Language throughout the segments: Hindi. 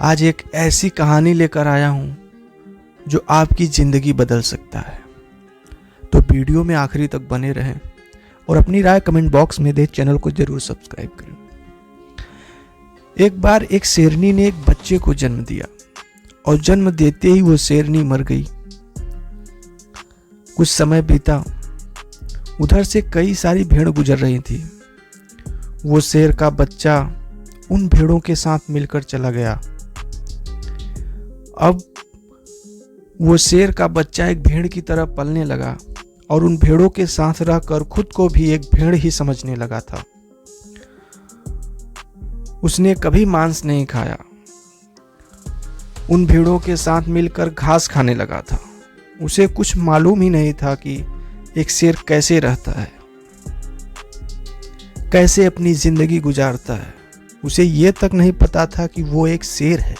आज एक ऐसी कहानी लेकर आया हूँ जो आपकी ज़िंदगी बदल सकता है। तो वीडियो में आखिरी तक बने रहें और अपनी राय कमेंट बॉक्स में दें। चैनल को जरूर सब्सक्राइब करें। एक बार एक शेरनी ने एक बच्चे को जन्म दिया और जन्म देते ही वो शेरनी मर गई। कुछ समय बीता, उधर से कई सारी भेड़ गुजर रही थी। वो शेर का बच्चा उन भेड़ों के साथ मिलकर चला गया। अब वो शेर का बच्चा एक भेड़ की तरह पलने लगा और उन भेड़ों के साथ रहकर खुद को भी एक भेड़ ही समझने लगा था। उसने कभी मांस नहीं खाया, उन भेड़ों के साथ मिलकर घास खाने लगा था। उसे कुछ मालूम ही नहीं था कि एक शेर कैसे रहता है, कैसे अपनी जिंदगी गुजारता है। उसे ये तक नहीं पता था कि वो एक शेर है।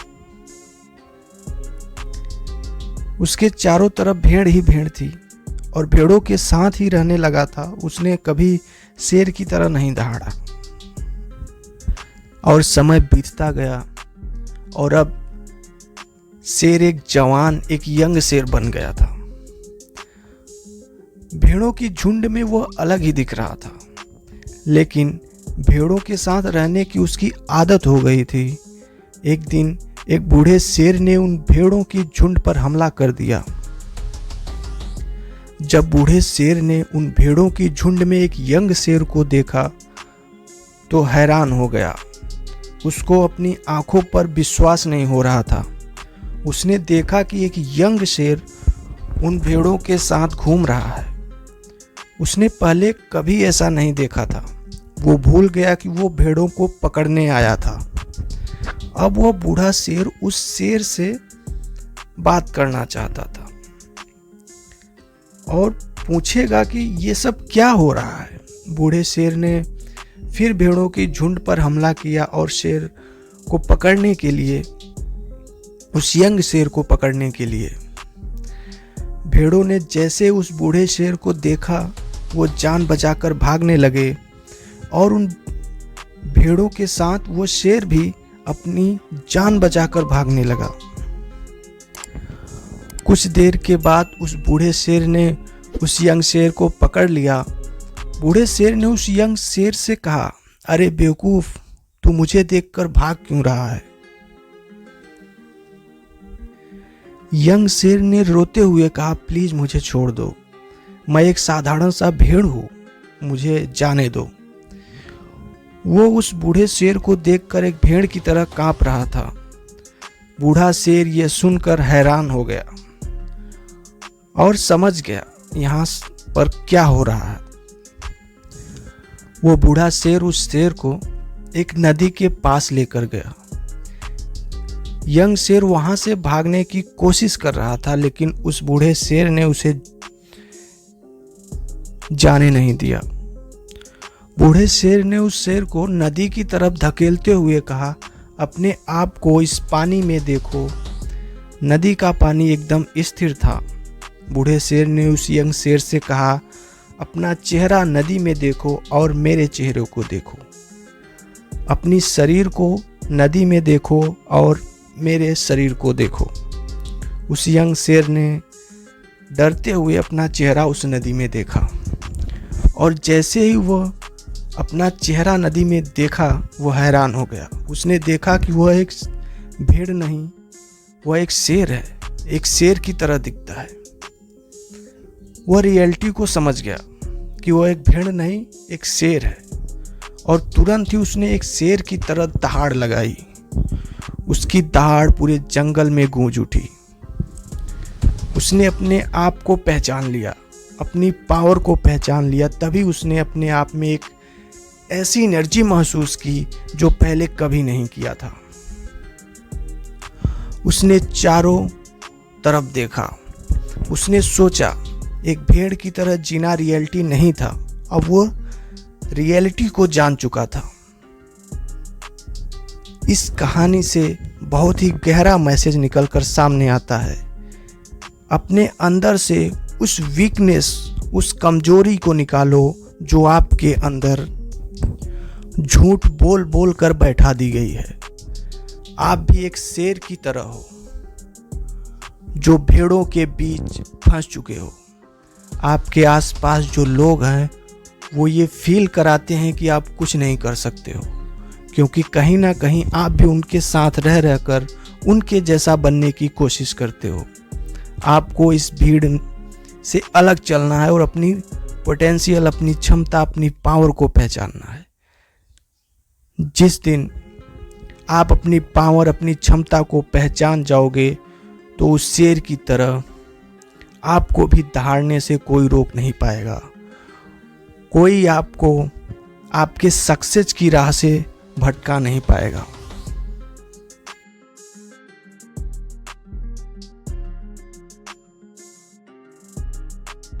उसके चारों तरफ भेड़ ही भेड़ थी और भेड़ों के साथ ही रहने लगा था। उसने कभी शेर की तरह नहीं दहाड़ा और समय बीतता गया और अब शेर एक जवान, एक यंग शेर बन गया था। भेड़ों की झुंड में वो अलग ही दिख रहा था, लेकिन भेड़ों के साथ रहने की उसकी आदत हो गई थी। एक दिन एक बूढ़े शेर ने उन भेड़ों की झुंड पर हमला कर दिया। जब बूढ़े शेर ने उन भेड़ों की झुंड में एक यंग शेर को देखा तो हैरान हो गया। उसको अपनी आंखों पर विश्वास नहीं हो रहा था। उसने देखा कि एक यंग शेर उन भेड़ों के साथ घूम रहा है। उसने पहले कभी ऐसा नहीं देखा था। वो भूल गया कि वो भेड़ों को पकड़ने आया था। अब वो बूढ़ा शेर उस शेर से बात करना चाहता था और पूछेगा कि ये सब क्या हो रहा है। बूढ़े शेर ने फिर भेड़ों की झुंड पर हमला किया और शेर को पकड़ने के लिए, उस यंग शेर को पकड़ने के लिए, भेड़ों ने जैसे उस बूढ़े शेर को देखा वो जान बचाकर भागने लगे और उन भेड़ों के साथ वो शेर भी अपनी जान बचाकर भागने लगा। कुछ देर के बाद उस बूढ़े शेर ने उस यंग शेर को पकड़ लिया। बूढ़े शेर ने उस यंग शेर से कहा, अरे बेवकूफ, तू मुझे देखकर भाग क्यों रहा है? यंग शेर ने रोते हुए कहा, प्लीज मुझे छोड़ दो, मैं एक साधारण सा भेड़ हूं, मुझे जाने दो। वो उस बूढ़े शेर को देखकर एक भेड़ की तरह कांप रहा था। बूढ़ा शेर यह सुनकर हैरान हो गया और समझ गया यहाँ पर क्या हो रहा है। वो बूढ़ा शेर उस शेर को एक नदी के पास लेकर गया। यंग शेर वहां से भागने की कोशिश कर रहा था, लेकिन उस बूढ़े शेर ने उसे जाने नहीं दिया। बूढ़े शेर ने उस शेर को नदी की तरफ धकेलते हुए कहा, अपने आप को इस पानी में देखो। नदी का पानी एकदम स्थिर था। बूढ़े शेर ने उस यंग शेर से कहा, अपना चेहरा नदी में देखो और मेरे चेहरे को देखो। अपनी शरीर को नदी में देखो और मेरे शरीर को देखो। उस यंग शेर ने डरते हुए अपना चेहरा उस नदी में देखा और जैसे ही वह अपना चेहरा नदी में देखा वो हैरान हो गया। उसने देखा कि वह एक भेड़ नहीं, वह एक शेर है, एक शेर की तरह दिखता है। वह रियलिटी को समझ गया कि वह एक भेड़ नहीं, एक शेर है और तुरंत ही उसने एक शेर की तरह दहाड़ लगाई। उसकी दहाड़ पूरे जंगल में गूंज उठी। उसने अपने आप को पहचान लिया, अपनी पावर को पहचान लिया। तभी उसने अपने आप में एक ऐसी एनर्जी महसूस की जो पहले कभी नहीं किया था। उसने चारों तरफ देखा। उसने सोचा एक भेड़ की तरह जीना रियलिटी नहीं था, अब वो रियलिटी को जान चुका था। इस कहानी से बहुत ही गहरा मैसेज निकलकर सामने आता है। अपने अंदर से उस वीकनेस, उस कमजोरी को निकालो जो आपके अंदर झूठ बोल बोल कर बैठा दी गई है। आप भी एक शेर की तरह हो जो भेड़ों के बीच फंस चुके हो। आपके आसपास जो लोग हैं वो ये फील कराते हैं कि आप कुछ नहीं कर सकते हो, क्योंकि कहीं ना कहीं आप भी उनके साथ रह रहकर उनके जैसा बनने की कोशिश करते हो। आपको इस भीड़ से अलग चलना है और अपनी पोटेंशियल, अपनी क्षमता, अपनी पावर को पहचानना है। जिस दिन आप अपनी पावर, अपनी क्षमता को पहचान जाओगे तो उस शेर की तरह आपको भी दहाड़ने से कोई रोक नहीं पाएगा। कोई आपको आपके सक्सेस की राह से भटका नहीं पाएगा।